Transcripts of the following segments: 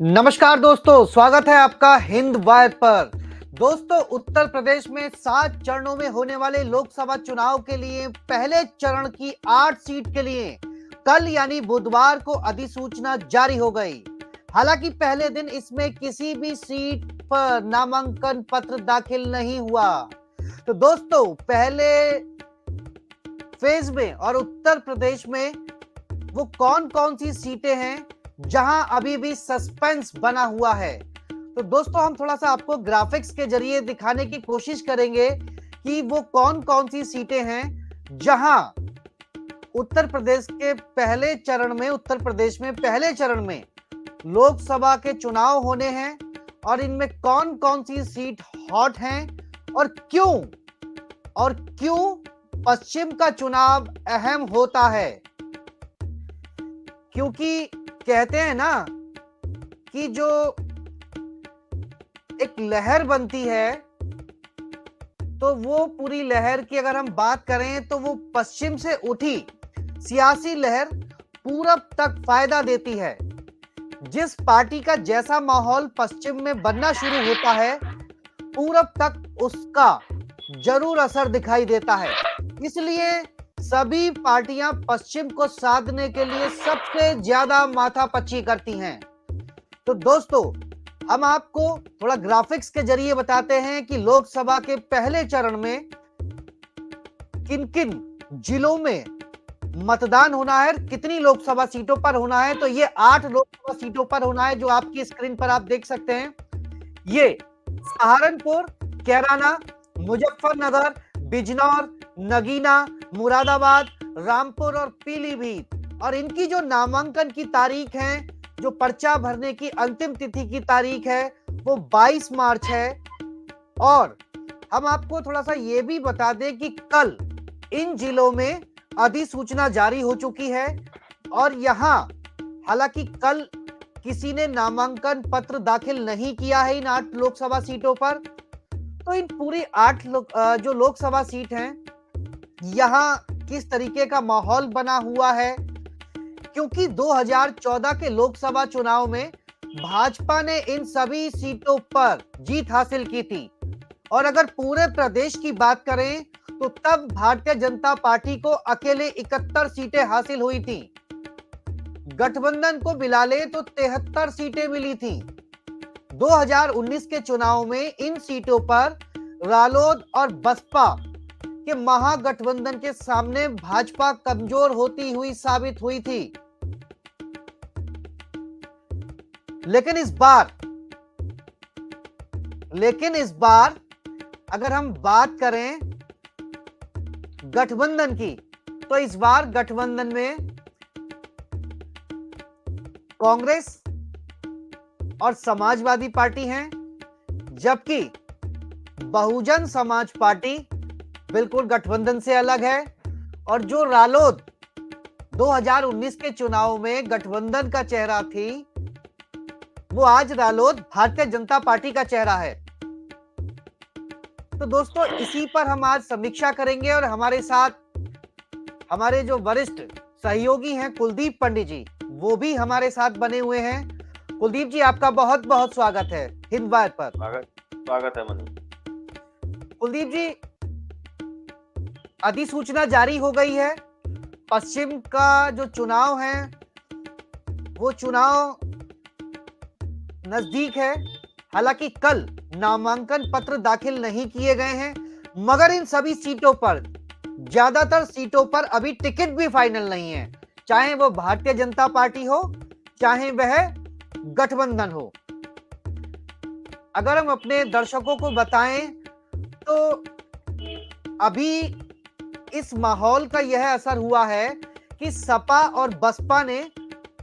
नमस्कार दोस्तों, स्वागत है आपका हिंद वार पर। दोस्तों, उत्तर प्रदेश में 7 चरणों में होने वाले लोकसभा चुनाव के लिए पहले चरण की 8 सीट के लिए कल यानी बुधवार को अधिसूचना जारी हो गई। हालांकि पहले दिन इसमें किसी भी सीट पर नामांकन पत्र दाखिल नहीं हुआ। तो दोस्तों, पहले फेज में और उत्तर प्रदेश में वो कौन-कौन सी सीटें हैं जहां अभी भी सस्पेंस बना हुआ है। तो दोस्तों, हम थोड़ा सा आपको ग्राफिक्स के जरिए दिखाने की कोशिश करेंगे कि वो कौन-कौन सी सीटें हैं जहां उत्तर प्रदेश में पहले चरण में लोकसभा के चुनाव होने हैं और इनमें कौन-कौन सी सीट हॉट हैं और क्यों पश्चिम का चुनाव अहम होता है। क्योंकि कहते हैं ना कि जो एक लहर बनती है, तो वो पूरी लहर की अगर हम बात करें तो वो पश्चिम से उठी सियासी लहर पूरब तक फायदा देती है। जिस पार्टी का जैसा माहौल पश्चिम में बनना शुरू होता है, पूरब तक उसका जरूर असर दिखाई देता है। इसलिए सभी पार्टियां पश्चिम को साधने के लिए सबसे ज्यादा माथापच्ची करती हैं। तो दोस्तों, हम आपको थोड़ा ग्राफिक्स के जरिए बताते हैं कि लोकसभा के पहले चरण में किन-किन जिलों में मतदान होना है, कितनी लोकसभा सीटों पर होना है। तो ये 8 लोकसभा सीटों पर होना है, जो आपकी स्क्रीन पर आप देख सकते हैं। ये सहारनपुर, कैराना, मुजफ्फरनगर, बिजनौर, नगीना, मुरादाबाद, रामपुर और पीलीभीत। और इनकी जो नामांकन की तारीख है, जो पर्चा भरने की अंतिम तिथि की तारीख है, वो 22 मार्च है। और हम आपको थोड़ा सा ये भी बता दें कि कल इन जिलों में अधिसूचना जारी हो चुकी है। और यहां हालांकि कल किसी ने नामांकन पत्र दाखिल नहीं किया है इन 8 लोकसभा सीटों पर। तो इन पूरी 8 जो लोकसभा सीट हैं, यहां किस तरीके का माहौल बना हुआ है। क्योंकि 2014 के लोकसभा चुनाव में भाजपा ने इन सभी सीटों पर जीत हासिल की थी। और अगर पूरे प्रदेश की बात करें तो तब भारतीय जनता पार्टी को अकेले 71 सीटें हासिल हुई थी। गठबंधन को मिला ले तो 73 सीटें मिली थी। 2019 के चुनाव में इन सीटों पर रालोद और बसपा के महागठबंधन के सामने भाजपा कमजोर होती हुई साबित हुई थी। लेकिन इस बार अगर हम बात करें गठबंधन की, तो इस बार गठबंधन में कांग्रेस और समाजवादी पार्टी हैं, जबकि बहुजन समाज पार्टी बिल्कुल गठबंधन से अलग है। और जो रालोद 2019 के चुनाव में गठबंधन का चेहरा थी, वो आज रालोद भारतीय जनता पार्टी का चेहरा है। तो दोस्तों, इसी पर हम आज समीक्षा करेंगे और हमारे साथ हमारे जो वरिष्ठ सहयोगी हैं कुलदीप पंडित जी, वो भी हमारे साथ बने हुए हैं। कुलदीप जी, आपका बहुत बहुत स्वागत है हिंद वार पर। स्वागत है मनु। कुलदीप जी, अधिसूचना जारी हो गई है। पश्चिम का जो चुनाव है, वो चुनाव नजदीक है। हालांकि कल नामांकन पत्र दाखिल नहीं किए गए हैं, मगर इन सभी सीटों पर, ज्यादातर सीटों पर अभी टिकट भी फाइनल नहीं है, चाहे वो भारतीय जनता पार्टी हो, चाहे वह गठबंधन हो। अगर हम अपने दर्शकों को बताएं तो अभी इस माहौल का यह असर हुआ है कि सपा और बसपा ने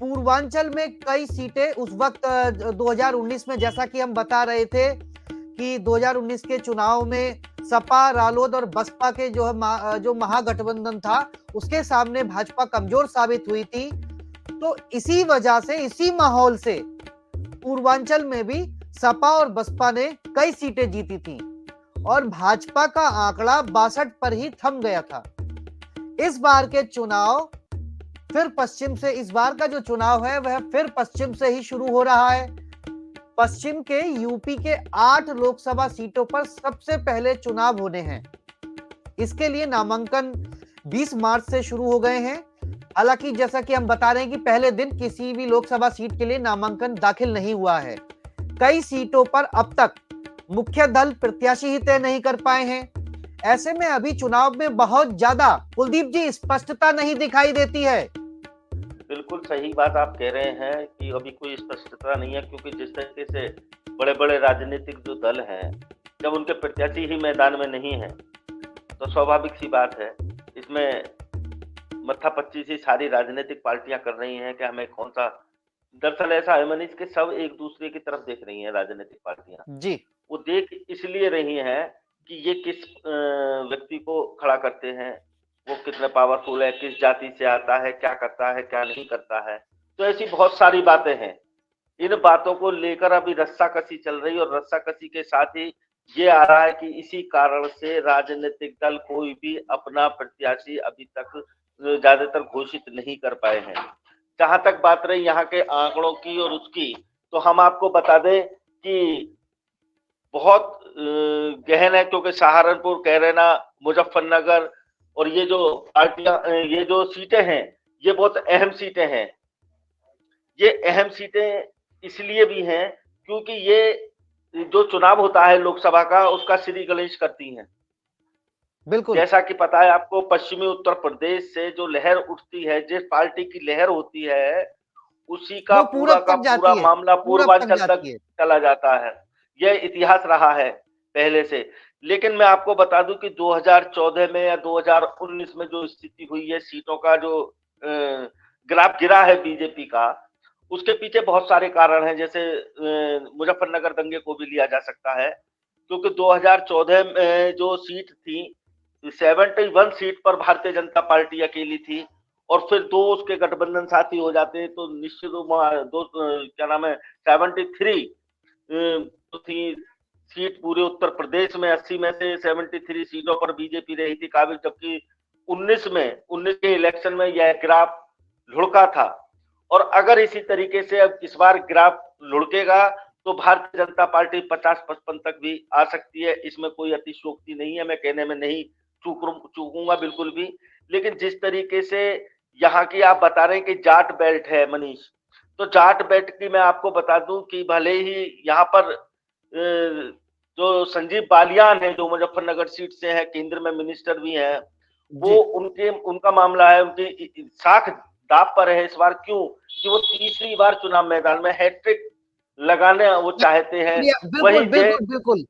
पूर्वांचल में कई सीटें उस वक्त 2019 में, जैसा कि हम बता रहे थे कि 2019 के चुनाव में सपा, रालोद और बसपा के जो महागठबंधन था, उसके सामने भाजपा कमजोर साबित हुई थी। तो इसी वजह से, इसी माहौल से पूर्वांचल में भी सपा और बसपा ने कई सीटें जीती थी और भाजपा का आंकड़ा 62 पर ही थम गया था। इस बार के चुनाव फिर पश्चिम से, इस बार का जो चुनाव है वह फिर पश्चिम से ही शुरू हो रहा है। पश्चिम के यूपी के 8 लोकसभा सीटों पर सबसे पहले चुनाव होने हैं। इसके लिए नामांकन 20 मार्च से शुरू हो गए हैं। हालांकि जैसा कि हम बता रहे हैं कि पहले दिन किसी भी लोकसभा सीट के लिए नामांकन दाखिल नहीं हुआ है। कई सीटों पर अब तक मुख्य दल प्रत्याशी ही तय नहीं कर पाए हैं। ऐसे में अभी चुनाव में बहुत ज्यादा, कुलदीप जी, स्पष्टता नहीं दिखाई देती है। बिल्कुल सही बात आप कह रहे हैं कि अभी कोई स्पष्टता नहीं है, क्योंकि जिस तरीके से बड़े बड़े राजनीतिक जो दल हैं, जब उनके प्रत्याशी ही मैदान में नहीं है तो स्वाभाविक सी बात है, इसमें मत्थापच्ची सी सारी राजनीतिक पार्टियां कर रही हैं कि हमें कौन सा। दरअसल ऐसा है मनीष कि सब एक दूसरे की तरफ देख रही हैं राजनीतिक पार्टियां। जी, वो देख इसलिए रही हैं कि ये किस व्यक्ति को खड़ा करते हैं, वो कितने पावरफुल है, किस जाति से आता है, क्या करता है, क्या नहीं करता है। तो ऐसी बहुत सारी बातें हैं। इन बातों को लेकर अभी रस्साकसी चल रही है, और रस्साकसी के साथ ही ये आ रहा है कि इसी कारण से राजनीतिक दल कोई भी अपना प्रत्याशी अभी तक ज्यादातर घोषित नहीं कर पाए हैं। जहां तक बात रही यहाँ के आंकड़ों की और उसकी, तो हम आपको बता दें कि बहुत गहन है, क्योंकि सहारनपुर, कैराना, मुजफ्फरनगर और ये जो पार्टियां, ये जो सीटें हैं, ये बहुत अहम सीटें हैं। ये अहम सीटें इसलिए भी हैं क्योंकि ये जो चुनाव होता है लोकसभा का, उसका श्री गणेश करती हैं। बिल्कुल। जैसा कि पता है आपको, पश्चिमी उत्तर प्रदेश से जो लहर उठती है, जिस पार्टी की लहर होती है, उसी का वो पूरा पूरब का तक पूरा जाती है, मामला पूरब तक पूर्वांचल तक जाती है। चला जाता है। यह इतिहास रहा है पहले से। लेकिन मैं आपको बता दूं कि 2014 में या 2019 में जो स्थिति हुई है, सीटों का जो ग्राफ गिरा है बीजेपी का, उसके पीछे बहुत सारे कारण हैं। जैसे मुजफ्फरनगर दंगे को भी लिया जा सकता है, क्योंकि 2014 में जो सीट थी, 71 सीट पर भारतीय जनता पार्टी अकेली थी, और फिर दो उसके गठबंधन साथी हो जाते तो निश्चित दो क्या नाम है 73 तो थी सीट पूरे उत्तर प्रदेश में। 80 में से 73 सीटों पर बीजेपी रही थी काबिज, जबकि 19 के इलेक्शन में यह ग्राफ लुढ़का था। और अगर इसी तरीके से अब इस बार ग्राफ लुढ़केगा तो भारतीय जनता पार्टी 50-55 तक भी आ सकती है। इसमें कोई अतिशयोक्ति नहीं है, मैं कहने में नहीं चूकूंगा बिल्कुल भी। लेकिन जिस तरीके से यहाँ की आप बता रहे हैं कि जाट बेल्ट है मनीष, तो जाट बेल्ट की मैं आपको बता दूं कि भले ही यहाँ पर जो संजीव बालियान है, जो मुजफ्फरनगर सीट से है, केंद्र में मिनिस्टर भी हैं, वो उनका मामला है, उनकी साख दांव पर है इस बार। क्यों? कि वो तीसरी बार चुनाव मैदान में हैट्रिक लगाने वो चाहते हैं। बिल्कुल बिल्कुल बिल्कुल।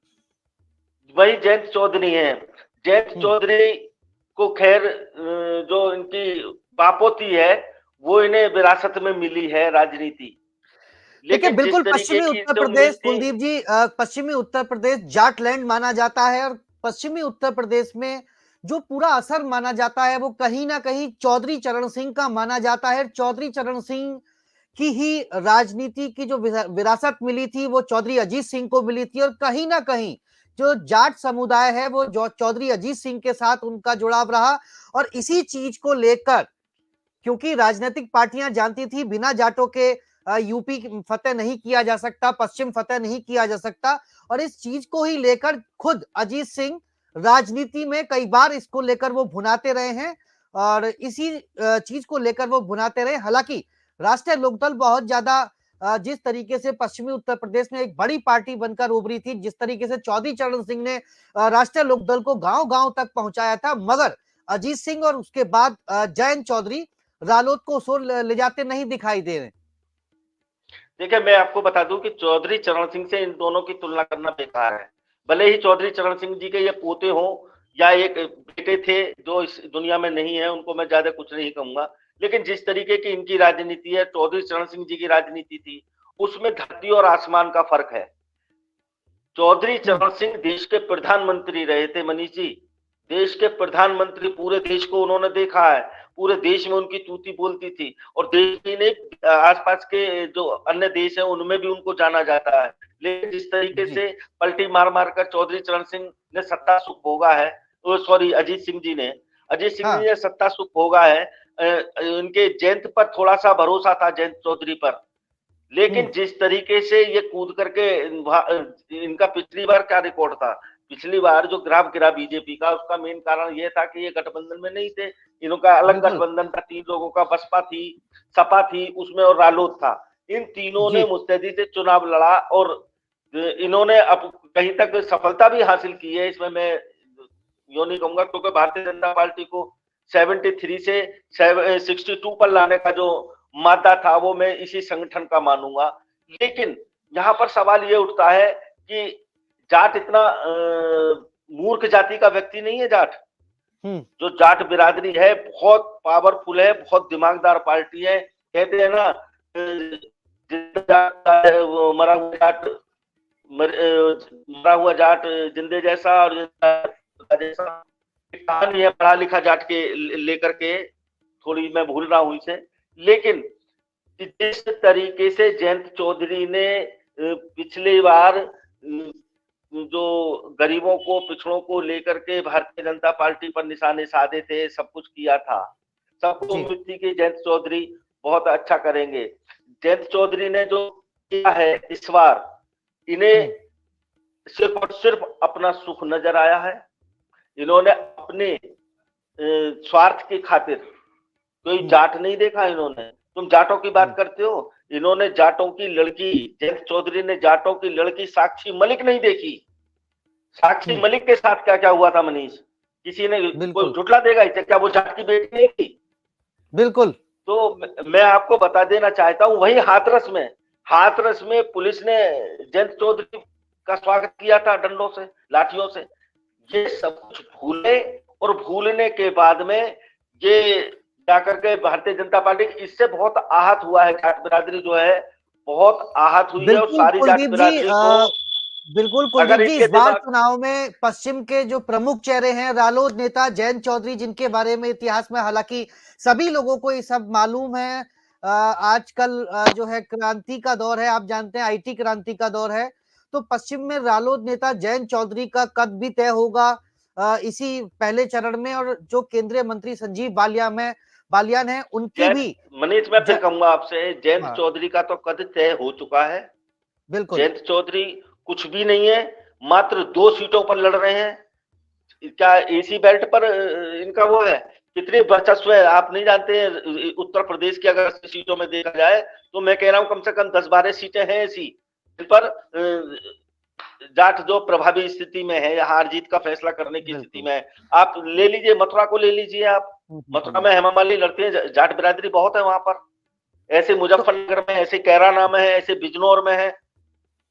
वही जयंत चौधरी हैं। जयंत चौधरी को खैर जो इनकी बापोती है, वो इन्हें विरासत में मिली है राजनीति। देखिए, लेकिन बिल्कुल जिस तरीके पश्चिमी की उत्तर जो प्रदेश, नीति, कुलदीप जी, पश्चिमी उत्तर प्रदेश जाटलैंड माना जाता है, और पश्चिमी उत्तर प्रदेश में जो पूरा असर माना जाता है वो कहीं ना कहीं चौधरी चरण सिंह का माना जाता है। चौधरी चरण सिंह की ही राजनीति की जो विरासत मिली थी वो चौधरी अजीत सिंह को मिली थी, और कहीं ना कहीं जो जाट समुदाय है वो चौधरी अजीत सिंह के साथ उनका जुड़ाव रहा। और इसी चीज को लेकर, क्योंकि राजनीतिक पार्टियां जानती थी बिना जाटों के यूपी फतेह नहीं किया जा सकता, पश्चिम फतेह नहीं किया जा सकता, और इस चीज को ही लेकर खुद अजीत सिंह राजनीति में कई बार इसको लेकर वो भुनाते रहे हैं, और इसी चीज को लेकर वो भुनाते रहे। हालांकि राष्ट्रीय लोकदल बहुत ज्यादा जिस तरीके से पश्चिमी उत्तर प्रदेश में एक बड़ी पार्टी बनकर उभरी थी, जिस तरीके से चौधरी चरण सिंह ने राष्ट्रीय लोकदल को गांव गांव तक पहुंचाया था, मगर अजीत सिंह और उसके बाद जयंत चौधरी रालोद को उसोर ले जाते नहीं दिखाई दे रहे। देखिए मैं आपको बता दूं कि चौधरी चरण सिंह से इन दोनों की तुलना करना बेकार है। भले ही चौधरी चरण सिंह जी के ये पोते हों या एक बेटे थे जो इस दुनिया में नहीं है, उनको मैं ज्यादा कुछ नहीं कहूंगा। लेकिन जिस तरीके की इनकी राजनीति है, चौधरी चरण सिंह जी की राजनीति थी, उसमें धरती और आसमान का फर्क है। चौधरी चरण सिंह देश के प्रधानमंत्री रहे थे मनीष जी। देश के प्रधानमंत्री, पूरे देश को उन्होंने देखा है, पूरे देश में उनकी तूती बोलती थी, और देश ही नहीं आसपास के जो अन्य देश है उनमें भी उनको जाना जाता है। लेकिन जिस तरीके से पलटी मार मार कर चौधरी चरण सिंह ने सत्ता सुख भोगा है, सॉरी अजीत सिंह जी ने, अजय सिंह हाँ, ने सत्ता सुख भोगा है, इनके जयंत पर थोड़ा सा भरोसा था, जयंत चौधरी पर। लेकिन जिस तरीके से ये कूद करके इनका पिछली बार क्या रिकॉर्ड था, पिछली बार जो ग्राफ गिरा बीजेपी का, उसका मेन कारण ये था कि ये गठबंधन में नहीं थे। इनका अलग बिल्कुल, गठबंधन था, 3 लोगों का, बसपा थी, सपा थी उसमें और रालोद था। इन तीनों ने जी, मुस्तैदी से चुनाव लड़ा और इन्होंने अब कहीं तक सफलता भी हासिल की है। इसमें मैं यूँ नहीं कहूँगा, क्योंकि भारतीय जनता पार्टी को 73 से 62 पर लाने का जो मादा था, वो मैं इसी संगठन का मानूंगा। लेकिन यहाँ पर सवाल ये उठता है कि जाट इतना मूर्ख जाति का व्यक्ति नहीं है जाट। हम्म, जो जाट बिरादरी है बहुत पावरफुल है, बहुत दिमागदार पार्टी है। कहते हैं ना, जिंदा जाट, वो मरा हुआ जाट, मरा हुआ जाट जिंदे जैसा, और जिंदा जैसा। कहानी है पढ़ा लिखा जाट के लेकर के, थोड़ी मैं भूल रहा हूं इसे। लेकिन जिस तरीके से जयंत चौधरी ने पिछली बार जो गरीबों को, पिछड़ों को लेकर के भारतीय जनता पार्टी पर निशाने साधे थे, सब कुछ किया था, सबको जी, उम्मीद थी कि जयंत चौधरी बहुत अच्छा करेंगे। जयंत चौधरी ने जो किया है इस बार, हम्म, इन्हें सिर्फ और सिर्फ अपना सुख नजर आया है। इन्होंने अपने स्वार्थ की खातिर कोई हम्म, जाट नहीं देखा इन्होंने। तुम जाटों की बात हम्म, करते हो, इन्होंने जाटों की लड़की, जयंत चौधरी ने जाटों की लड़की साक्षी मलिक नहीं देखी। साक्षी हम्म, मलिक के साथ क्या क्या हुआ था मनीष, किसी ने कोई बिल्कुल, झुटला देगा इसे? क्या वो जाट की बेटी नहीं थी? बिल्कुल, तो मैं आपको बता देना चाहता हूं, वही हाथरस में पुलिस ने जयंत चौधरी का स्वागत किया था डंडों से, लाठियों से। ये सब कुछ भूले, और भूलने के बाद में ये जाकर के भारतीय जनता पार्टी इससे बहुत आहत हुआ है। जाट बिरादरी जो है बहुत आहत हुई है, और बिल्कुल सारी जाट कुलदीप जी, बिरादरी को बिल्कुल अगर कुलदीप जी, इनके इस बार दिमाग, चुनाव में पश्चिम के जो प्रमुख चेहरे हैं, रालोद नेता जयंत चौधरी, जिनके बारे में इतिहास में हालांकि सभी लोगों को ये सब मालूम है। आजकल जो है क्रांति का दौर है, आप जानते हैं आईटी क्रांति का दौर है। तो पश्चिम में रालोद नेता जयंत चौधरी का कद भी तय होगा इसी पहले चरण में। और जो केंद्रीय मंत्री संजीव बालियान है, उनकी जयंत, भी मनीष मैं फिर ज, कहूंगा आपसे, जयंत हाँ, चौधरी का तो कद तय हो चुका है। बिल्कुल, जयंत चौधरी कुछ भी नहीं है, मात्र 2 सीटों पर लड़ रहे हैं। क्या एसी बेल्ट पर इनका वो है? कितनी वर्चस्व है आप नहीं जानते हैं। उत्तर प्रदेश की अगर 80 सीटों में देखा जाए, तो मैं कह रहा हूं कम से कम 10-12 सीटें हैं ऐसी, जिन पर जाट जो प्रभावी स्थिति में है या हार जीत का फैसला करने की स्थिति बिल्कुल, में है। आप ले लीजिए, मथुरा को ले लीजिए आप। मथुरा में हेमा मालिनी लड़ती है, जाट बिरादरी बहुत है वहां पर। ऐसे तो मुजफ्फरनगर में, ऐसे कैराना में है, ऐसे बिजनौर में है।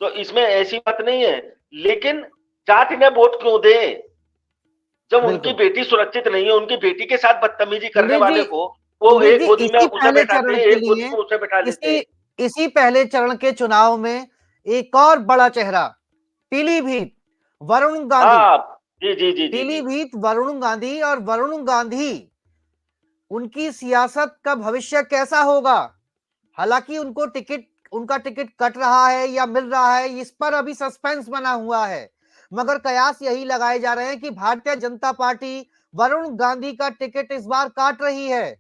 तो इसमें ऐसी बात नहीं है। लेकिन जाट इन्हें वोट क्यों दे, जब उनकी बिल्कुल बेटी सुरक्षित नहीं है? उनकी बेटी के साथ बदतमीजी करने कुलदीप जी, वाले को वो कुलदीप एक जी, गोदी में इसी उसे पहले बैठाते, चरण के एक गोदी लिए, में उसे बैठा लेते। इसी इसी पहले चरण के चुनाव में एक और बड़ा चेहरा, पीलीभीत वरुण गांधी, हाँ, जी जी जी जी जी। पीलीभीत वरुण गांधी। और वरुण गांधी, उनकी सियासत का भविष्य कैसा होगा? हालांकि उनका टिकट कट रहा है या मिल रहा है, इस पर अभी सस्पेंस बना हुआ है। मगर कयास यही लगाए जा रहे हैं कि भारतीय जनता पार्टी वरुण गांधी का टिकट इस बार काट रही है।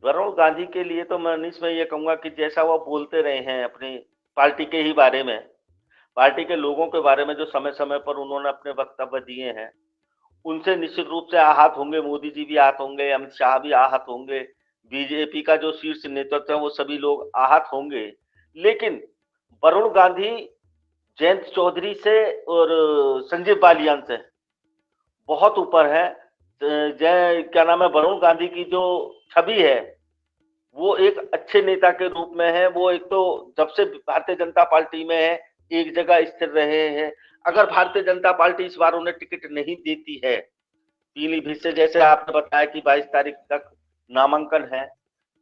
वरुण गांधी के लिए तो मैं मनीष में ये कहूंगा कि जैसा वो बोलते रहे हैं अपनी पार्टी के ही बारे में, पार्टी के लोगों के बारे में जो समय समय पर उन्होंने अपने वक्तव्य दिए हैं, उनसे निश्चित रूप से आहत होंगे। मोदी जी भी आहत होंगे, अमित शाह भी आहत होंगे, बीजेपी का जो शीर्ष नेतृत्व है वो सभी लोग आहत होंगे। लेकिन वरुण गांधी जयंत चौधरी से और संजीव बालियान से बहुत ऊपर है। जय क्या नाम है, वरुण गांधी की जो छवि है, वो एक अच्छे नेता के रूप में है। वो एक तो जब से भारतीय जनता पार्टी में है, एक जगह स्थिर रहे हैं। अगर भारतीय जनता पार्टी इस बार उन्हें टिकट नहीं देती है, पीलीभीत से, जैसे आपने बताया कि 22 तारीख तक नामांकन है,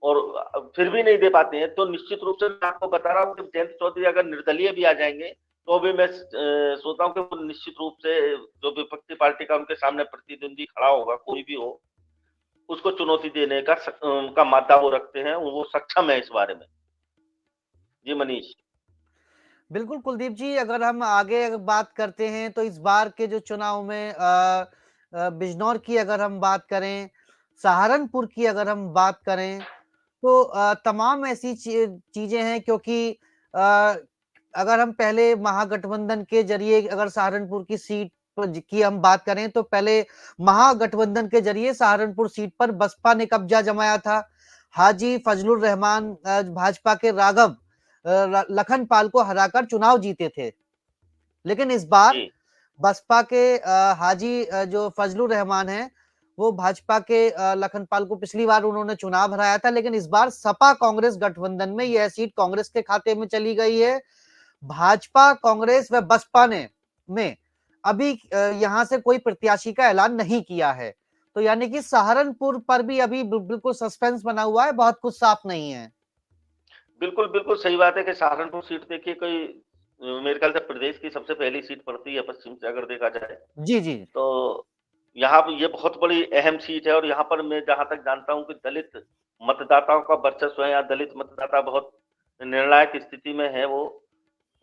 और फिर भी नहीं दे पाते हैं, तो निश्चित रूप से मैं आपको बता रहा हूँ कि जयंत चौधरी अगर निर्दलीय भी आ जाएंगे, तो भी मैं सोचता हूँ कि वो निश्चित रूप से जो विपक्षी पार्टी का उनके सामने प्रतिद्वंदी खड़ा होगा, कोई भी हो, उसको चुनौती देने का मादा वो रखते हैं, वो सक्षम है इस बारे में। जी मनीष। बिल्कुल कुलदीप जी, अगर हम आगे बात करते हैं तो इस बार के जो चुनाव में बिजनौर की अगर हम बात करें, सहारनपुर की अगर हम बात करें, तो तमाम ऐसी चीजें हैं, क्योंकि अ, अगर हम पहले महागठबंधन के जरिए अगर सहारनपुर की सीट की हम बात करें, तो पहले महागठबंधन के जरिए सहारनपुर सीट पर बसपा ने कब्जा जमाया था। हाजी फजलुर रहमान भाजपा के राघव लखन पाल को हराकर चुनाव जीते थे। लेकिन इस बार जी बसपा के हाजी जो फजलुर रहमान है, वो भाजपा के लखनपाल को पिछली बार उन्होंने चुनाव हराया था, लेकिन इस बार सपा कांग्रेस गठबंधन में यह सीट कांग्रेस के खाते में चली गई है। भाजपा, कांग्रेस व बसपा ने में अभी यहां से कोई प्रत्याशी का ऐलान नहीं किया है। तो यानी कि सहारनपुर पर भी अभी बिल्कुल सस्पेंस बना हुआ है, बहुत कुछ साफ नहीं है। बिल्कुल, बिल्कुल सही बात है कि सहारनपुर सीट देखिए कोई मेरे ख्याल से प्रदेश की सबसे पहली सीट पड़ती है पश्चिम से अगर देखा जाए। जी जी। तो यहाँ पे ये बहुत बड़ी अहम सीट है और यहाँ पर मैं जहाँ तक जानता हूँ कि दलित मतदाताओं का वर्चस्व है, यहाँ दलित मतदाता बहुत निर्णायक स्थिति में है वो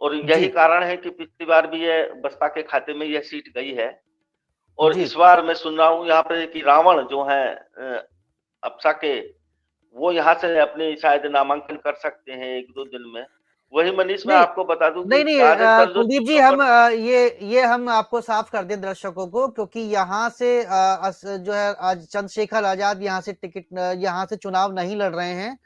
और जी यही कारण है कि पिछली बार भी ये बसपा के खाते में यह सीट गई है और जी इस बार मैं सुन रहा हूँ यहाँ पे कि रावण जो है अप्सा के वो यहाँ से अपने शायद नामांकन कर सकते हैं 1-2 दिन में। वही मनीष मैं नहीं आपको बता दूँ कि नहीं नहीं, ज़्यादातर जो कुलदीप जी, सीटों हम पर ये हम आपको साफ कर दें दर्शकों को, क्योंकि यहाँ से जो है आज चंद्रशेखर आजाद यहाँ से टिकट यहाँ से चुनाव नहीं लड़ रहे हैं।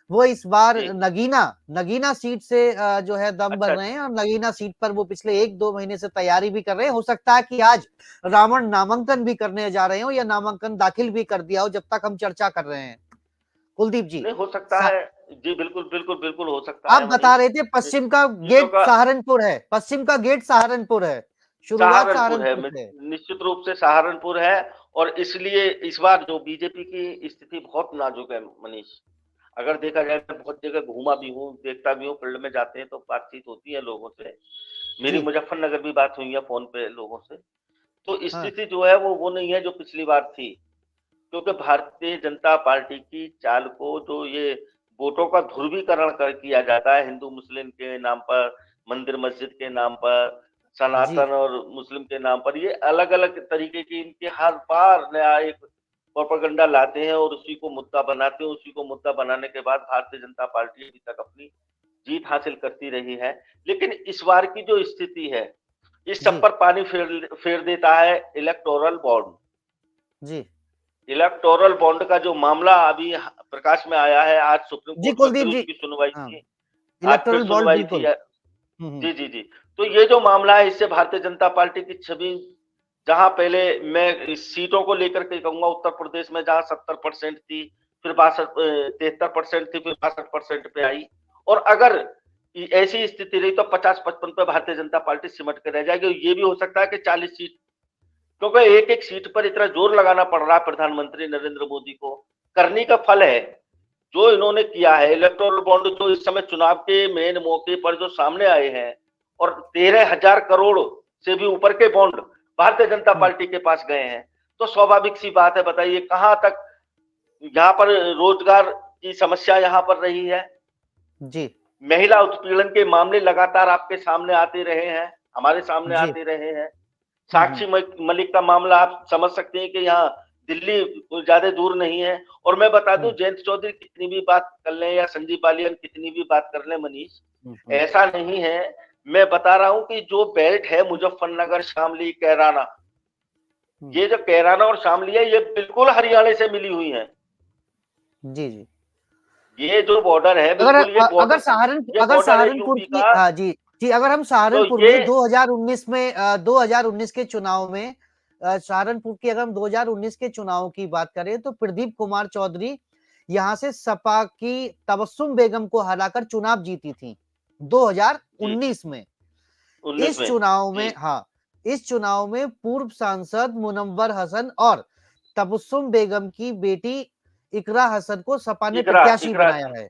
वो इस बार जी, नगीना नगीना सीट से जो है दम भर अच्छा, रहे अच्छा। हैं, और नगीना सीट पर वो पिछले 1-2 महीने से तैयारी भी कर रहे हैं। हो सकता है कि आज रावण नामांकन भी करने जा रहे हो या नामांकन दाखिल भी कर दिया हो, जब तक हम चर्चा कर रहे हैं। कुलदीप जी, नहीं हो सकता है। जी, बिल्कुल, बिल्कुल, बिल्कुल हो सकता आप है बता मनीष। रहे थे पश्चिम का सीटों गेट का सहारनपुर है, पश्चिम का गेट सहारनपुर है, शुरुआत सहारनपुर है, सहारनपुर से है। निश्चित रूप से सहारनपुर है और इसलिए इस बार जो बीजेपी की स्थिति बहुत नाजुक है मनीष। अगर देखा जाए मैं बहुत जगह घूमा भी हूँ, देखता भी हूँ, फील्ड में जाते हैं तो बातचीत होती है लोगों से। मेरी जी मुज़फ्फरनगर भी बात हुई है फ़ोन पे लोगों से। तो हाँ स्थिति जो है वो नहीं है जो पिछली बार थी। क्योंकि भारतीय जनता पार्टी की चाल को जो ये वोटों का ध्रुवीकरण कर किया जाता है हिंदू मुस्लिम के नाम पर, मंदिर मस्जिद के नाम पर, जी सनातन और मुस्लिम के नाम पर, ये अलग-अलग तरीके की इनके हर बार नया एक प्रोपेगेंडा लाते हैं और उसी को मुद्दा बनाते हैं, उसी को मुद्दा बनाने के बाद भारतीय जनता पार्टी अभी तक अपनी जीत हासिल करती रही है। लेकिन इस बार की जो स्थिति है, इस सब जी पर पानी फेर फेर देता है इलेक्टोरल बॉन्ड। जी इलेक्टोरल बॉन्ड का जो मामला अभी प्रकाश में आया है, आज सुप्रीम जी कोर्ट में फिर कुलदीप जी। उसकी सुनवाई हाँ, थी। आज फिर इलेक्टोरल बॉन्ड सुनवाई थी। बिल्कुल। जी, जी, जी। तो ये जो मामला है इससे भारतीय जनता पार्टी की छवि जहाँ पहले मैं इस सीटों को लेकर के कहूँगा उत्तर प्रदेश में जहाँ 70% थी, फिर 63% थी, फिर 62% पे आई और अगर ऐसी स्थिति रही तो 50-55 पे भारतीय जनता पार्टी सिमट के रह जाएगी। ये भी हो सकता है कि 40 सीट क्योंकि एक-एक सीट पर इतना जोर लगाना पड़ रहा है प्रधानमंत्री नरेंद्र मोदी को, करनी का फल है। जो इन्होंने किया है इलेक्टोरल बॉन्ड जो इस समय चुनाव के मेन मौके पर जो सामने आए हैं और 13,000 करोड़ से भी ऊपर के बॉन्ड भारतीय जनता हम्म, पार्टी के पास गए हैं। तो स्वाभाविक सी बात है बताइए कहाँ तक यहाँ पर रोजगार की समस्या यहाँ पर रही है। जी महिला उत्पीड़न के मामले लगातार आपके सामने आते रहे हैं, हमारे सामने जी आते रहे हैं। साक्षी मलिक का मामला आप समझ सकते हैं कि यहाँ दिल्ली कोई ज्यादा दूर नहीं है और मैं बता दूं हम्म, जयंत चौधरी कितनी भी बात कर लें या संजीव बालियान कितनी भी बात कर लें मनीष हम्म, ऐसा नहीं है मैं बता रहा हूं कि जो बेल्ट है मुजफ्फरनगर शामली कैराना हम्म, ये जो कैराना और शामली है ये बिल्कुल हरियाणा से मिली हुई है जी जी। ये जो बॉर्डर है अगर बिल्कुल ये अगर बॉर्डर है सहारनपुर यूपी की, का हाँ जी जी, अगर हम तो सहारनपुर ये में 2019 में 2019 के चुनाव में सहारनपुर की अगर हम 2019 के चुनाव की बात करें, तो प्रदीप कुमार चौधरी यहाँ से सपा की तबस्सुम बेगम को हराकर चुनाव जीती थी जी 2019 में। 19 इस में चुनाव जी में, हाँ, इस चुनाव में पूर्व सांसद मुनव्वर हसन और तबस्सुम बेगम की बेटी इकरा हसन को सपा ने इकरा प्रत्याशी इकरा बनाया है।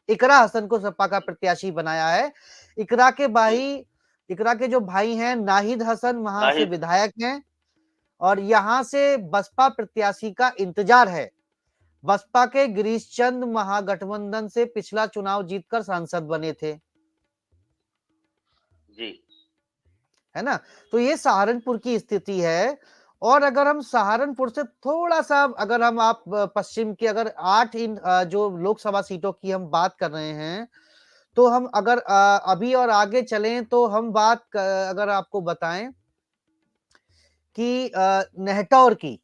इकरा हसन को सपा का प्रत्याशी बनाया है। इकरा के जी भाई इकरा के जो भाई हैं नाहिद हसन वहां से नाहिद विधायक हैं, और यहां से बसपा प्रत्याशी का इंतजार है। बसपा के गिरीश चंद महागठबंधन से पिछला चुनाव जीतकर सांसद बने थे, जी है ना। तो ये सहारनपुर की स्थिति है। और अगर हम सहारनपुर से थोड़ा सा, अगर हम आप पश्चिम की अगर 8 इन जो लोकसभा सीटों की हम बात कर रहे हैं, तो हम अगर अभी और आगे चलें तो हम अगर आपको बताएं कि नेहटौर की,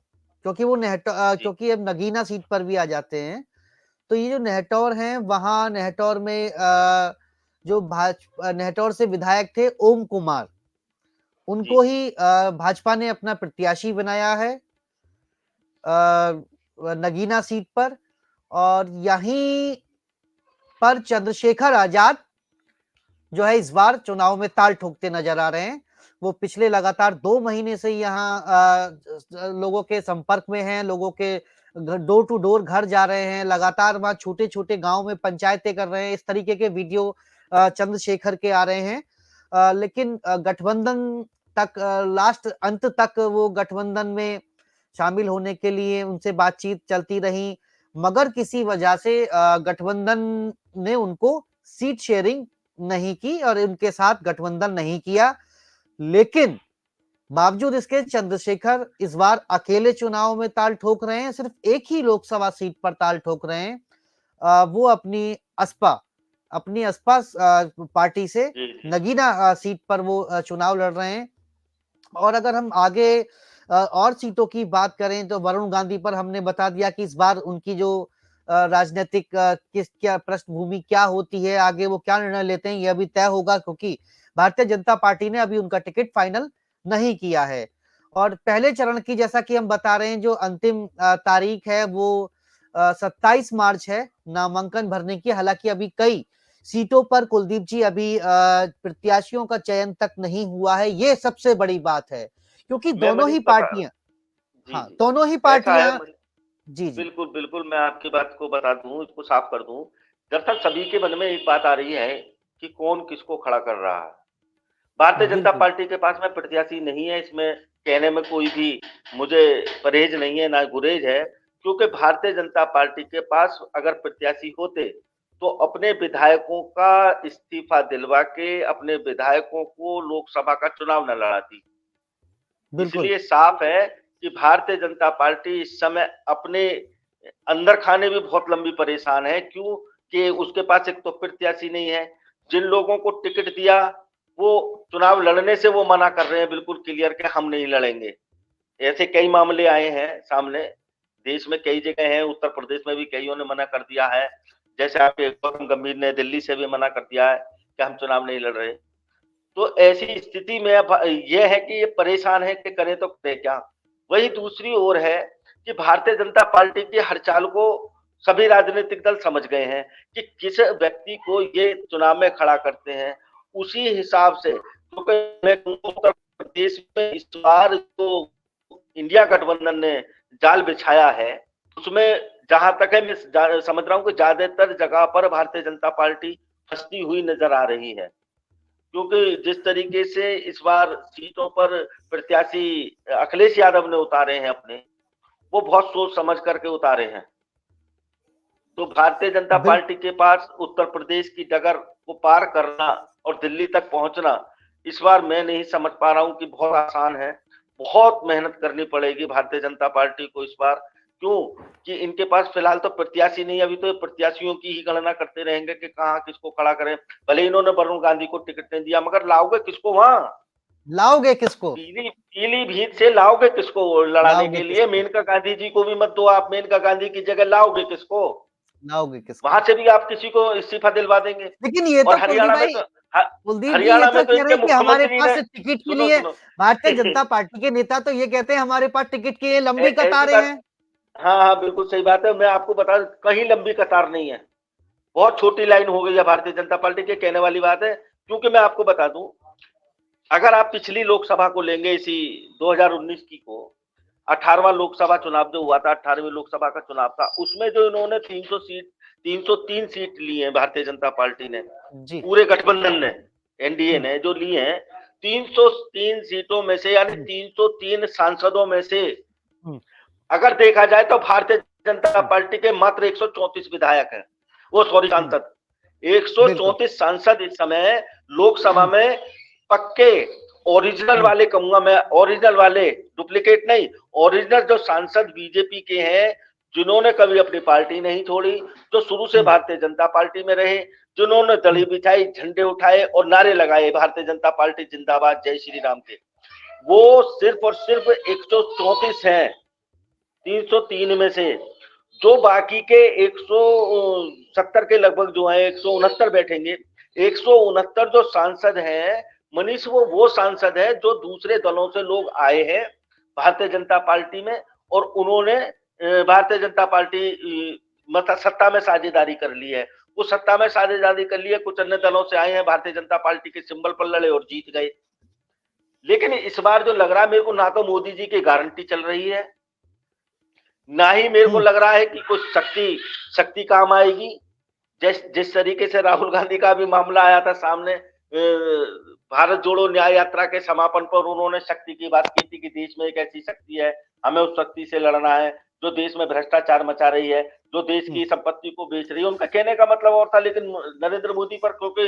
क्योंकि वो जी क्योंकि अब नगीना सीट पर भी आ जाते हैं, तो ये जो नेहटौर हैं, वहां नेहटौर में जो नेहटौर से विधायक थे ओम कुमार, जी उनको ही भाजपा ने अपना प्रत्याशी बनाया है नगीना सीट पर। और यहीं पर चंद्रशेखर आजाद जो है इस बार चुनाव में ताल ठोकते नजर आ रहे हैं। वो पिछले लगातार 2 महीने से यहाँ लोगों के संपर्क में हैं, लोगों के डोर टू डोर घर जा रहे हैं, लगातार वहां छोटे छोटे गांव में पंचायतें कर रहे हैं। इस तरीके के वीडियो चंद्रशेखर के आ रहे हैं। लेकिन गठबंधन तक लास्ट अंत तक वो गठबंधन में शामिल होने के लिए उनसे बातचीत चलती रही, मगर किसी वजह से गठबंधन ने उनको सीट शेयरिंग नहीं की और उनके साथ गठबंधन नहीं किया। लेकिन बावजूद इसके चंद्रशेखर इस बार अकेले चुनाव में ताल ठोक रहे हैं, सिर्फ एक ही लोकसभा सीट पर ताल ठोक रहे हैं। वो अपनी असपा पार्टी से जी जी नगीना सीट पर वो चुनाव लड़ रहे हैं। और अगर हम आगे और सीटों की बात करें तो वरुण गांधी पर हमने बता दिया कि इस बार उनकी जो राजनीतिक क्या पृष्ठभूमि क्या होती है, आगे वो क्या निर्णय लेते हैं, यह भी तय होगा, क्योंकि भारतीय जनता पार्टी ने अभी उनका टिकट फाइनल नहीं किया है। और पहले चरण की, जैसा कि हम बता रहे हैं, जो अंतिम तारीख है वो 27 मार्च है नामांकन भरने की। हालांकि अभी कई सीटों पर कुलदीप जी अभी प्रत्याशियों का चयन तक नहीं हुआ है। ये सबसे बड़ी बात है, क्योंकि मैं दोनों ही मनीष बता पार्टियां, जी हाँ जी दोनों ही ऐसा है पार्टियां, जी जी बिल्कुल बिल्कुल मैं आपकी बात को बता दूं, इसको साफ कर दूं। दरअसल सभी के मन में एक बात आ रही है कि कौन किसको खड़ा कर रहा है। भारतीय जनता बिल्कुल पार्टी के पास में प्रत्याशी नहीं है, इसमें कहने में कोई भी मुझे परहेज नहीं है, ना गुरेज है। क्योंकि भारतीय जनता पार्टी के पास अगर प्रत्याशी होते तो अपने विधायकों का इस्तीफा दिलवा के अपने विधायकों को लोकसभा का चुनाव न लड़ाती। बिल्कुल इसलिए साफ है कि भारतीय जनता पार्टी इस समय अपने अंदर खाने भी बहुत लंबी परेशान है। क्यों? कि उसके पास एक तो प्रत्याशी नहीं है। जिन लोगों को टिकट दिया वो चुनाव लड़ने से वो मना कर रहे हैं बिल्कुल क्लियर कि हम नहीं लड़ेंगे। ऐसे कई मामले आए हैं सामने। देश में कई जगह हैं, उत्तर प्रदेश में भी कईयों ने मना कर दिया है। जैसे आपके गौतम गंभीर ने दिल्ली से भी मना कर दिया है कि हम चुनाव नहीं लड़ रहे। तो ऐसी स्थिति में अब ये है कि ये परेशान है कि करें तो करें क्या। वही दूसरी ओर है कि भारतीय जनता पार्टी की हर चाल को सभी राजनीतिक दल समझ गए हैं कि किस व्यक्ति को ये चुनाव में खड़ा करते हैं, उसी हिसाब से तो उत्तर प्रदेश में इस बार जो इंडिया गठबंधन ने जाल बिछाया है, उसमें जहां तक है मैं समझ रहा हूं कि ज्यादातर जगह पर भारतीय जनता पार्टी फंसती हुई नजर आ रही है। क्योंकि जिस तरीके से इस बार सीटों पर प्रत्याशी अखिलेश यादव ने उतारे हैं अपने, वो बहुत सोच समझ करके उतारे हैं। तो भारतीय जनता बिल पार्टी के पास उत्तर प्रदेश की डगर को पार करना और दिल्ली तक पहुंचना इस बार मैं नहीं समझ पा रहा हूं कि बहुत आसान है। बहुत मेहनत करनी पड़ेगी भारतीय जनता पार्टी को इस बार। क्यों? कि इनके पास फिलहाल तो प्रत्याशी नहीं है। अभी तो प्रत्याशियों की ही गणना करते रहेंगे कि कहाँ किसको खड़ा करें। भले इन्होंने वरुण गांधी को टिकट नहीं दिया, मगर लाओगे किसको वहां? लाओगे किसको, पीलीभीत से लाओगे किसको लड़ाने लाओगे के लिए? किसको, मेनका गांधी जी को भी मत दो आप, मेनका गांधी की जगह लाओगे किसको? लाओगे किसको। वहां से भी आप किसी को इस्तीफा दिलवा देंगे। लेकिन ये तो और हरियाणा में तो कुलदीप जी ये हरियाणा तो में तो कह रहे इनके हैं कि हमारे मुख्यमंत्री पास ने टिकट के सुनो लिए, सुनो भारतीय जनता पार्टी के नेता तो ये कहते हैं हमारे पास टिकट के लिए लंबी ऐसी कतारें बात। हैं। हाँ हाँ बिल्कुल सही बात है। मैं आपको बता दूं, कहीं लंबी कतार नहीं है। बहुत छोटी लाइन हो गई है भारतीय जनता पार्टी के, कहने वाली बात है। क्योंकि मैं आपको बता दूं, अगर आप पिछली लोकसभा को लेंगे, इसी 2019 की को, 18वां लोकसभा चुनाव जो हुआ था, 18वीं लोकसभा का चुनाव था, उसमें जो इन्होंने 303 सीट ली है भारतीय जनता पार्टी ने, जी पूरे गठबंधन ने, एनडीए हम्म, ने जो ली है, 303 सीटों में से यानी हम्म, 303 सांसदों में से हम्म, अगर देखा जाए तो भारतीय जनता हम्म, पार्टी के मात्र 134 विधायक हैं, वो सॉरी हम्म, सांसद। बिल्कुल 134 सांसद इस समय लोकसभा हम्म, में पक्के ओरिजिनल वाले कहूंगा मैं, ओरिजिनल वाले, डुप्लीकेट नहीं, ओरिजिनल जो सांसद बीजेपी के हैं, जिन्होंने कभी अपनी पार्टी नहीं छोड़ी, जो शुरू से भारतीय जनता पार्टी में रहे, जिन्होंने दली बिछाई, झंडे उठाए और नारे लगाए भारतीय जनता पार्टी जिंदाबाद, जय श्री राम के, वो सिर्फ और सिर्फ 134 हैं 303 में से। जो बाकी के 170 के लगभग जो है 169 बैठेंगे, 169 जो सांसद हैं मनीष, वो सांसद है जो दूसरे दलों से लोग आए हैं भारतीय जनता पार्टी में, और उन्होंने भारतीय जनता पार्टी मतलब सत्ता में साझेदारी कर ली है। वो सत्ता में साझेदारी कर ली है, कुछ अन्य दलों से आए हैं, भारतीय जनता पार्टी के सिंबल पर लड़े और जीत गए। लेकिन इस बार जो लग रहा है मेरे को, ना तो मोदी जी की गारंटी चल रही है, ना ही मेरे को लग रहा है कि कुछ शक्ति काम आएगी। जिस तरीके से राहुल गांधी का भी मामला आया था सामने, भारत जोड़ो न्याय यात्रा के समापन पर उन्होंने शक्ति की बात की थी कि देश में एक ऐसी शक्ति है, हमें उस शक्ति से लड़ना है जो देश में भ्रष्टाचार मचा रही है, जो देश की संपत्ति को बेच रही है। उनका कहने का मतलब और था, लेकिन नरेंद्र मोदी पर क्योंकि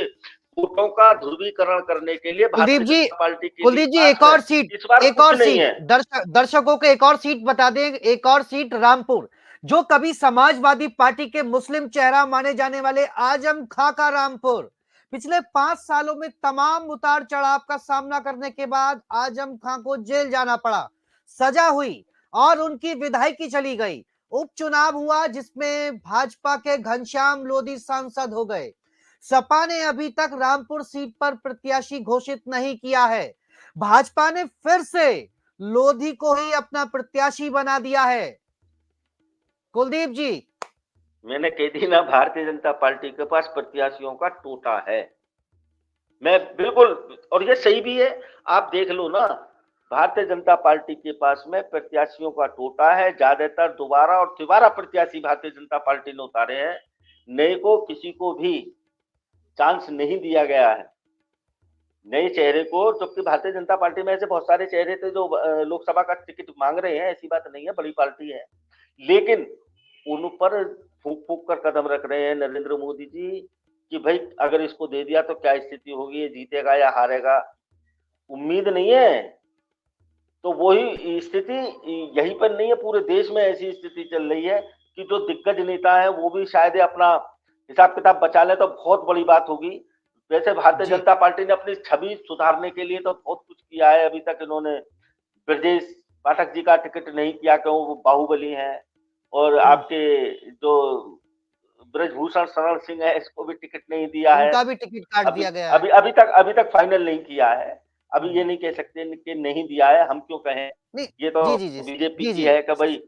वोटों का ध्रुवीकरण करने के लिए भारतीय जनता पार्टी की कुलदीप जी एक और सीट, इस बार एक और सीट, दर्शकों को एक और सीट बता दें, एक और सीट रामपुर, जो कभी समाजवादी पार्टी के मुस्लिम चेहरा माने जाने वाले आजम खां का रामपुर, पिछले 5 सालों में तमाम उतार चढ़ाव का सामना करने के बाद आजम खां को जेल जाना पड़ा, सजा हुई और उनकी विधायकी चली गई। उपचुनाव हुआ जिसमें भाजपा के घनश्याम लोधी सांसद हो गए। सपा ने अभी तक रामपुर सीट पर प्रत्याशी घोषित नहीं किया है। भाजपा ने फिर से लोधी को ही अपना प्रत्याशी बना दिया है। कुलदीप जी, मैंने कह दी ना, भारतीय जनता पार्टी के पास प्रत्याशियों का टोटा है। मैं बिल्कुल, और ये सही भी है, आप देख लो ना, भारतीय जनता पार्टी के पास में प्रत्याशियों का टोटा है। ज्यादातर दोबारा और तिबारा प्रत्याशी भारतीय जनता पार्टी ने उतारे हैं, नए को किसी को भी चांस नहीं दिया गया है, नए चेहरे को। जबकि भारतीय जनता पार्टी में ऐसे बहुत सारे चेहरे थे जो लोकसभा का टिकट मांग रहे हैं, ऐसी बात नहीं है, बड़ी पार्टी है, लेकिन उन पर फूक फूक कर कदम रख रहे हैं नरेंद्र मोदी जी कि भाई अगर इसको दे दिया तो क्या स्थिति होगी, ये जीतेगा या हारेगा, उम्मीद नहीं है। तो वही स्थिति यहीं पर नहीं है, पूरे देश में ऐसी स्थिति चल रही है कि जो दिग्गज नेता है वो भी शायद अपना हिसाब किताब बचा ले तो बहुत बड़ी बात होगी। वैसे भारतीय जनता पार्टी ने अपनी छवि सुधारने के लिए तो बहुत कुछ किया है। अभी तक इन्होंने ब्रजेश पाठक जी का टिकट नहीं किया, क्यों, वो बाहुबली हैं, और आपके जो ब्रजभूषण शरण सिंह है, इसको भी टिकट नहीं दिया है, उनका भी टिकट काट दिया गया है। अभी तक फाइनल नहीं किया है। अभी ये नहीं कह सकते कि नहीं दिया है, हम क्यों कहें, ये तो बीजेपी की है कि भाई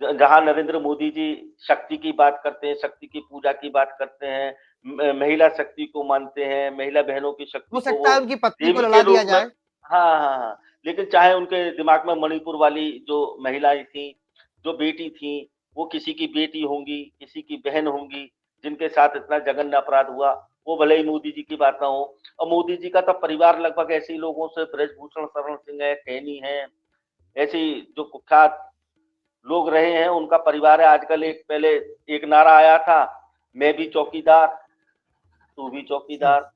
जहां नरेंद्र मोदी जी शक्ति की बात करते हैं, शक्ति की पूजा की बात करते हैं, महिला शक्ति को मानते हैं, महिला बहनों की शक्ति हो को सकता वो है उनकी पत्नी को देवी लड़ा के दिया रूप में, जाए। हाँ, लेकिन चाहे उनके दिमाग में मणिपुर वाली जो महिलाएं थी, जो बेटी थी, वो किसी की बेटी होंगी, किसी की बहन होंगी, जिनके साथ इतना जघन्य अपराध हुआ, वो भले ही मोदी जी की बात ना हो। और मोदी जी का तो परिवार लगभग ऐसे ही लोगों से, ब्रजभूषण शरण सिंह है, टहनी है, ऐसी जो कुख्यात लोग रहे हैं, उनका परिवार है। आजकल पहले एक नारा आया था, मैं भी चौकीदार, तू भी चौकीदार।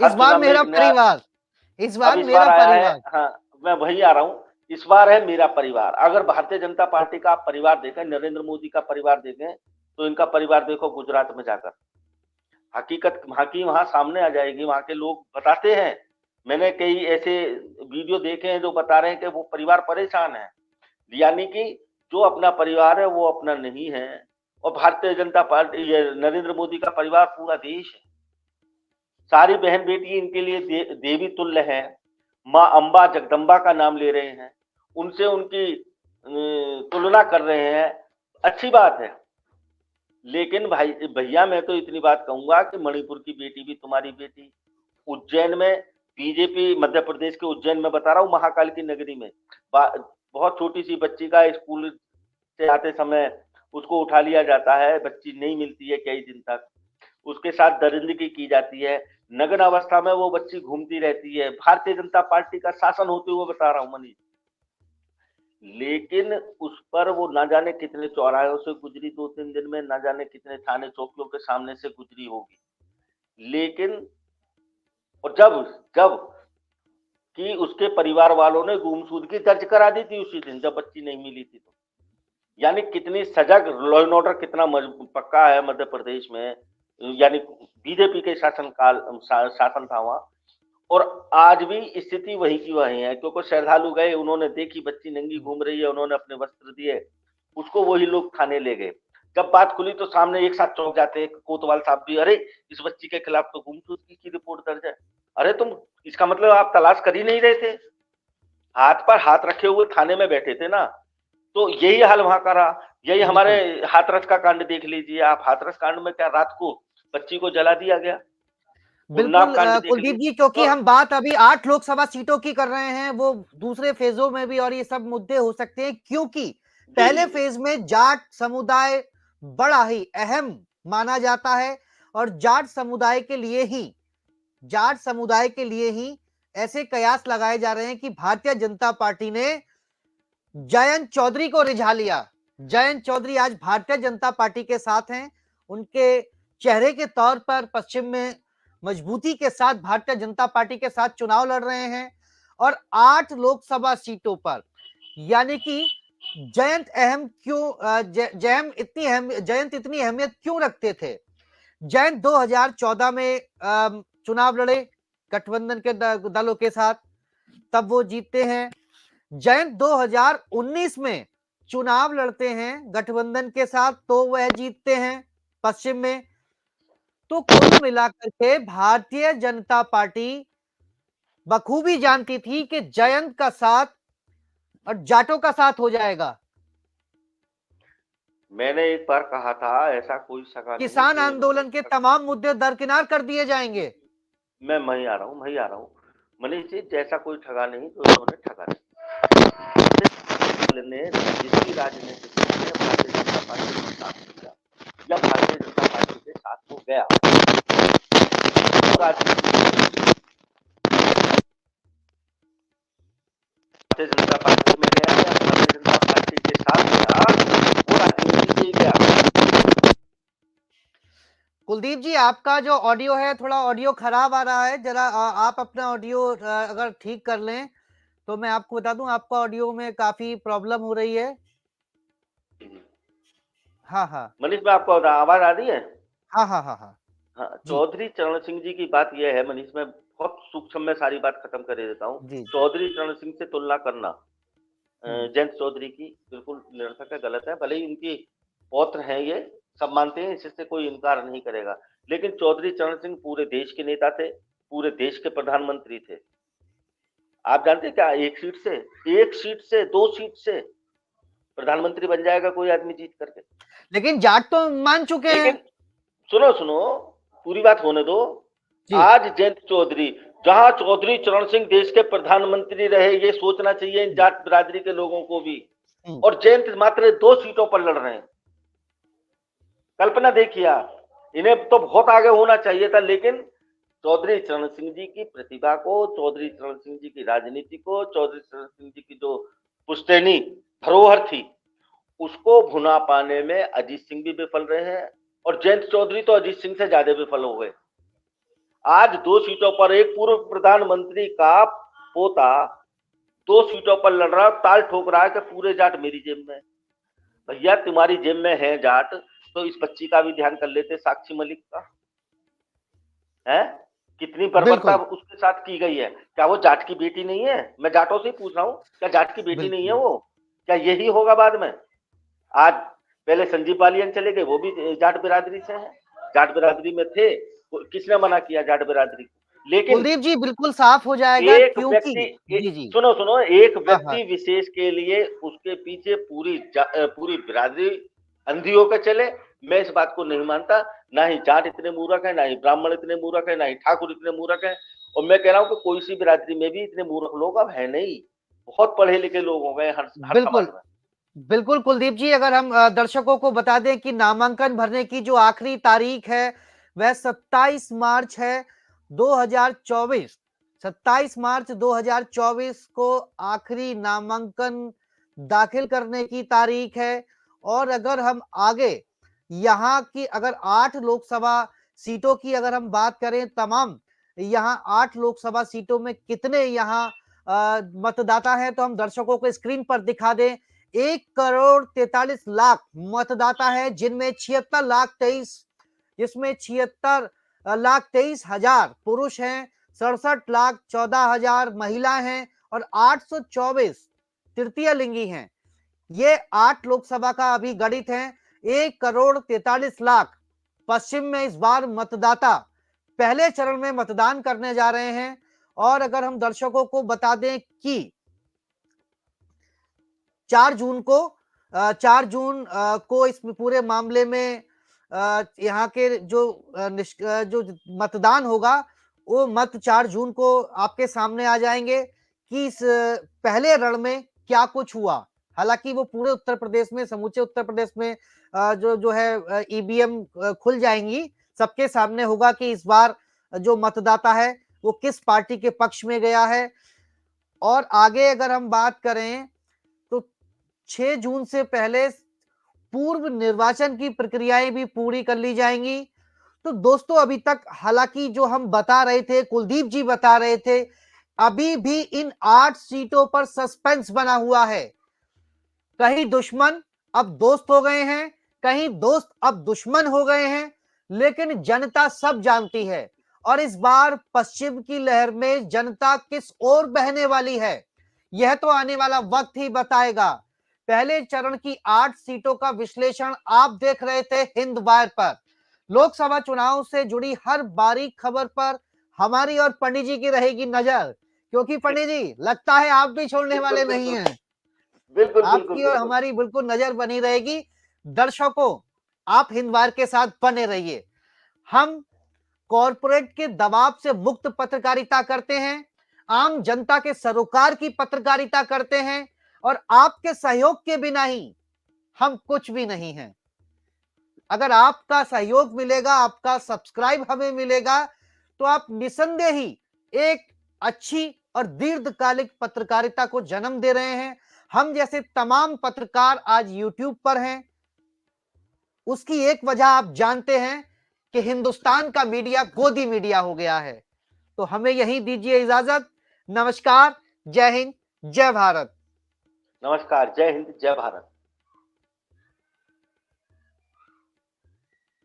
इस बार मेरा परिवार, इस बार मेरा आया है, परिवार। हाँ, मैं वही आ रहा हूँ, इस बार है मेरा परिवार। अगर भारतीय जनता पार्टी का आप परिवार देखें, नरेंद्र मोदी का परिवार देखें, तो इनका परिवार देखो गुजरात में जाकर, हकीकत वहां की वहां सामने आ जाएगी। वहां के लोग बताते हैं, मैंने कई ऐसे वीडियो देखे हैं जो बता रहे हैं कि वो परिवार परेशान है, यानी कि जो अपना परिवार है वो अपना नहीं है। और भारतीय जनता पार्टी, ये नरेंद्र मोदी का परिवार पूरा देश है, सारी बहन बेटी इनके लिए देवी तुल्य है, माँ अम्बा जगदम्बा का नाम ले रहे हैं, उनसे उनकी तुलना कर रहे हैं, अच्छी बात है। लेकिन भाई भैया, मैं तो इतनी बात कहूंगा कि मणिपुर की बेटी भी तुम्हारी बेटी, उज्जैन में बीजेपी, मध्य प्रदेश के उज्जैन में बता रहा हूँ, महाकाल की नगरी में बहुत छोटी सी बच्ची का स्कूल से आते समय उसको उठा लिया जाता है, बच्ची नहीं मिलती है कई दिन तक, उसके साथ दरिंदगी की जाती है, नग्न अवस्था में वो बच्ची घूमती रहती है। भारतीय जनता पार्टी का शासन होते हुए बता रहा हूँ मनीष, लेकिन उस पर वो ना जाने कितने चौराहों से गुजरी, 2-3 दिन में ना जाने कितने थाने चौकियों के सामने से गुजरी होगी। लेकिन और जब जब कि उसके परिवार वालों ने गुमशुदगी दर्ज करा दी थी उसी दिन जब बच्ची नहीं मिली थी तो। यानी कितनी सजग, लॉ एंड ऑर्डर कितना पक्का है मध्य प्रदेश में, यानी बीजेपी के शासन था वहां। और आज भी स्थिति वही की वही है, क्योंकि श्रद्धालु गए, उन्होंने देखी बच्ची नंगी घूम रही है, उन्होंने अपने वस्त्र दिए, उसको वही लोग थाने ले गए। जब बात खुली तो सामने एक साथ चौंक जाते हैं, कोतवाल साहब भी, अरे इस बच्ची के खिलाफ तो गुमशुदगी की रिपोर्ट दर्ज है। अरे तुम, इसका मतलब आप तलाश कर ही नहीं रहे थे, हाथ पर हाथ रखे हुए थाने में बैठे थे ना। तो यही हाल वहां का रहा। यही हमारे हाथरस का कांड देख लीजिए आप, हाथरस कांड में क्या रात को बच्ची को जला दिया गया। बिल्कुल कांड देख कुलदीप लीजिए जी, क्योंकि तो, हम बात अभी 8 लोकसभा सीटों की कर रहे हैं, वो दूसरे फेजों में भी और ये सब मुद्दे हो सकते हैं, क्योंकि जी पहले जी जी फेज में जाट समुदाय बड़ा ही अहम माना जाता है, और जाट समुदाय के लिए ही ऐसे कयास लगाए जा रहे हैं कि भारतीय जनता पार्टी ने जयंत चौधरी को रिझा लिया। जयंत चौधरी आज भारतीय जनता पार्टी के साथ हैं, उनके चेहरे के तौर पर पश्चिम में मजबूती के साथ भारतीय जनता पार्टी के साथ चुनाव लड़ रहे हैं, और 8 लोकसभा सीटों पर, यानी कि जयंत अहम क्यों जयंत इतनी अहमियत क्यों रखते थे। जयंत 2014 में चुनाव लड़े गठबंधन के दलों के साथ, तब वो जीतते हैं। जयंत 2019 में चुनाव लड़ते हैं गठबंधन के साथ, तो वह जीतते हैं पश्चिम में। तो कुल मिलाकर के भारतीय जनता पार्टी बखूबी जानती थी कि जयंत का साथ और जाटों का साथ हो जाएगा। मैंने एक बार कहा था, ऐसा कोई सगा नहीं किसान जो इन्होंने आंदोलन के तमाम मुद्दे दरकिनार कर दिए जाएंगे। मैं वहीं आ रहा हूँ, वहीं आ रहा हूँ। मनीष जी, जैसा कोई ठगा नहीं जो इन्होंने ठगा नहीं। ने जिसकी राजनीति में भारतीय जनता पार्टी के साथ किया या भारतीय जनता पार्टी के साथ हो गया, वो राजनीति भारतीय जनता पार्टी में गया या भारतीय जनता पार्टी के साथ गया, वो राजनीति से ही गया। कुलदीप जी, आपका जो ऑडियो है, थोड़ा ऑडियो खराब आ रहा है, जरा आप अपना ऑडियो अगर ठीक कर लें तो मैं आपको बता दूं, आपका ऑडियो में काफी प्रॉब्लम हो रही है। हाँ हाँ मनीष में आपको आवाज आ रही है? हाँ हाँ हाँ हाँ हाँ, जी चौधरी चरण सिंह जी की बात यह है मनीष, मैं बहुत सूक्ष्म में सारी बात खत्म कर देता हूँ। जी चौधरी चरण सिंह से तुलना करना हम्म, जयंत चौधरी की बिल्कुल निरर्थक है, गलत है। भले ही उनकी पौत्र हैं, ये सब मानते हैं, इससे कोई इनकार नहीं करेगा। लेकिन चौधरी चरण सिंह पूरे देश के नेता थे, पूरे देश के प्रधानमंत्री थे। आप जानते हैं क्या, एक सीट से 2 सीट से प्रधानमंत्री बन जाएगा कोई आदमी जीत करके। लेकिन जाट तो मान चुके हैं। लेकिन सुनो सुनो, पूरी बात होने दो। जी आज जयंत चौधरी, जहां चौधरी चरण सिंह देश के प्रधानमंत्री रहे, ये सोचना चाहिए इन हम्म, जाट बिरादरी के लोगों को भी। हम्म, और जयंत मात्र 2 सीटों पर लड़ रहे हैं। कल्पना देखिए आप, इन्हें तो बहुत आगे होना चाहिए था, लेकिन चौधरी चरण सिंह जी की प्रतिभा को, चौधरी चरण सिंह जी की राजनीति को, चौधरी चरण सिंह जी की जो पुश्तैनी धरोहर थी, उसको भुना पाने में अजीत सिंह भी विफल रहे हैं, और जयंत चौधरी तो अजीत सिंह से ज्यादा विफल हो गए। आज 2 सीटों पर एक पूर्व प्रधानमंत्री का पोता 2 सीटों पर लड़ रहा, ताल ठोक रहा है कि पूरे जाट मेरी जेब में। भैया तुम्हारी जेब में है जाट, तो इस बच्ची का भी ध्यान कर लेते, साक्षी मलिक का। है कितनी बर्बरता बिल्कुल उसके साथ की गई है। क्या वो जाट की बेटी नहीं है? मैं जाटों से ही पूछ रहा हूँ, क्या जाट की बेटी नहीं है बिल्कुल वो? क्या यही होगा बाद में? आज पहले संजीव बालियान चले गए, वो भी जाट बिरादरी से है, जाट बिरादरी में थे, किसने मना किया जाट बिरादरी को? लेकिन कुलदीप जी, बिल्कुल साफ हो जाएगा, एक क्योंकि व्यक्ति जी जी सुनो सुनो, एक हाँ हाँ व्यक्ति विशेष के लिए उसके पीछे पूरी बिरादरी अंधी होकर चले, मैं इस बात को नहीं मानता। ना ही जाट इतने मूर्ख है, ना ही ब्राह्मण इतने मूर्ख है, ना ही ठाकुर इतने मूर्ख है। और मैं कह रहा हूँ कि कोई सी बिरादरी में भी इतने मूर्ख लोग अब है नहीं, बहुत पढ़े लिखे लोग हो गए हर समाज बिल्कुल में। बिल्कुल कुलदीप जी, अगर हम दर्शकों को बता दें कि नामांकन भरने की जो आखिरी तारीख है वह 27 मार्च है 2024। 27 मार्च 2024 को आखिरी नामांकन दाखिल करने की तारीख है। और अगर हम आगे यहाँ की अगर 8 लोकसभा सीटों की अगर हम बात करें, तमाम यहाँ 8 लोकसभा सीटों में कितने यहाँ मतदाता है, तो हम दर्शकों को स्क्रीन पर दिखा दें। 1,43,00,000 मतदाता है, जिनमें 76,23,000 पुरुष हैं, 67,14,000 महिला हैं और 824 तृतीय लिंगी हैं। ये 8 लोकसभा का अभी गणित है। 1,43,00,000 पश्चिम में इस बार मतदाता पहले चरण में मतदान करने जा रहे हैं। और अगर हम दर्शकों को बता दें कि 4 जून को इस पूरे मामले में यहाँ के जो मतदान होगा, वो मत 4 जून को आपके सामने आ जाएंगे कि इस पहले रण में क्या कुछ हुआ। हालांकि वो पूरे उत्तर प्रदेश में, समूचे उत्तर प्रदेश में जो है ईवीएम खुल जाएंगी, सबके सामने होगा कि इस बार जो मतदाता है वो किस पार्टी के पक्ष में गया है। और आगे अगर हम बात करें तो 6 जून से पहले पूर्व निर्वाचन की प्रक्रियाएं भी पूरी कर ली जाएंगी। तो दोस्तों, अभी तक हालांकि जो हम बता रहे थे, कुलदीप जी बता रहे थे, अभी भी इन 8 सीटों पर सस्पेंस बना हुआ है। कहीं दुश्मन अब दोस्त हो गए हैं, कहीं दोस्त अब दुश्मन हो गए हैं, लेकिन जनता सब जानती है। और इस बार पश्चिम की लहर में जनता किस ओर बहने वाली है, यह तो आने वाला वक्त ही बताएगा। पहले चरण की 8 सीटों का विश्लेषण आप देख रहे थे हिंद वार पर। लोकसभा चुनाव से जुड़ी हर बारीक खबर पर हमारी और पंडित जी की रहेगी नजर, क्योंकि पंडित जी लगता है आप भी छोड़ने वाले नहीं हैं। बिल्कुल आपकी और हमारी बिल्कुल नजर बनी रहेगी। दर्शकों, आप हिंदवार के साथ बने रहिए। हम कॉरपोरेट के दबाव से मुक्त पत्रकारिता करते हैं, आम जनता के सरोकार की पत्रकारिता करते हैं, और आपके सहयोग के बिना ही हम कुछ भी नहीं हैं। अगर आपका सहयोग मिलेगा, आपका सब्सक्राइब हमें मिलेगा, तो आप निसंदेह ही एक अच्छी और दीर्घकालिक पत्रकारिता को जन्म दे रहे हैं। हम जैसे तमाम पत्रकार आज यूट्यूब पर हैं, उसकी एक वजह आप जानते हैं कि हिंदुस्तान का मीडिया गोदी मीडिया हो गया है। तो हमें यहीं दीजिए इजाजत। नमस्कार, जय हिंद, जय भारत। नमस्कार, जय हिंद, जय भारत।